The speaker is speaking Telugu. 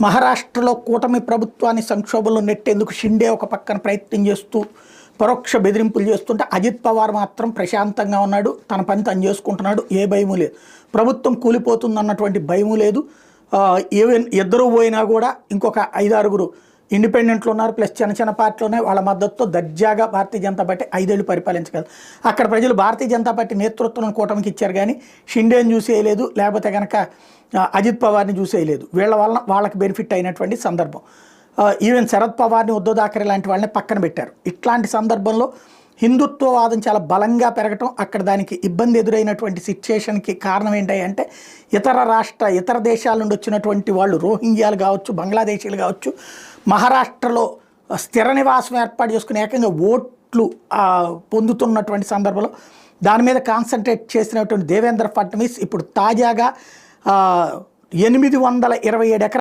మహారాష్ట్రలో కూటమి ప్రభుత్వాన్ని సంక్షోభంలో నెట్టేందుకు షిండే ఒక పక్కన ప్రయత్నం చేస్తూ పరోక్ష బెదిరింపులు చేస్తుంటే అజిత్ పవార్ మాత్రం ప్రశాంతంగా ఉన్నాడు. తన పని తను చేసుకుంటున్నాడు. ఏ భయము లేదు. ప్రభుత్వం కూలిపోతుందన్నటువంటి భయము లేదు. ఈవెన్ ఇద్దరు పోయినా కూడా ఇంకొక 5-6 ఇండిపెండెంట్లు ఉన్నారు, ప్లస్ చిన్న చిన్న పార్టీలు ఉన్నాయి. వాళ్ళ మద్దతుతో దర్జాగా భారతీయ జనతా పార్టీ 5 ఏళ్ళు పరిపాలించగలదు. అక్కడ ప్రజలు భారతీయ జనతా పార్టీ నేతృత్వం కూటమికి ఇచ్చారు, కానీ షిండేని చూసేయలేదు, లేకపోతే కనుక అజిత్ పవార్ని చూసేయలేదు. వీళ్ళ వలన వాళ్ళకి బెనిఫిట్ అయినటువంటి సందర్భం. ఈవెన్ శరద్ పవార్ని, ఉద్ధవ్ ఠాక్రే లాంటి వాళ్ళని పక్కన పెట్టారు. ఇట్లాంటి సందర్భంలో హిందుత్వవాదం చాలా బలంగా పెరగటం, అక్కడ దానికి ఇబ్బంది ఎదురైనటువంటి సిచ్యుయేషన్కి కారణం ఏంటంటే ఇతర దేశాల నుండి వచ్చినటువంటి వాళ్ళు, రోహింగ్యాలు కావచ్చు, బంగ్లాదేశీలు కావచ్చు, మహారాష్ట్రలో స్థిర నివాసం ఏర్పాటు చేసుకుని ఏకంగా ఓట్లు పొందుతున్నటువంటి సందర్భంలో దాని మీద కాన్సన్ట్రేట్ చేసినటువంటి దేవేంద్ర ఫడ్నవీస్ ఇప్పుడు తాజాగా 827 ఎకరాలు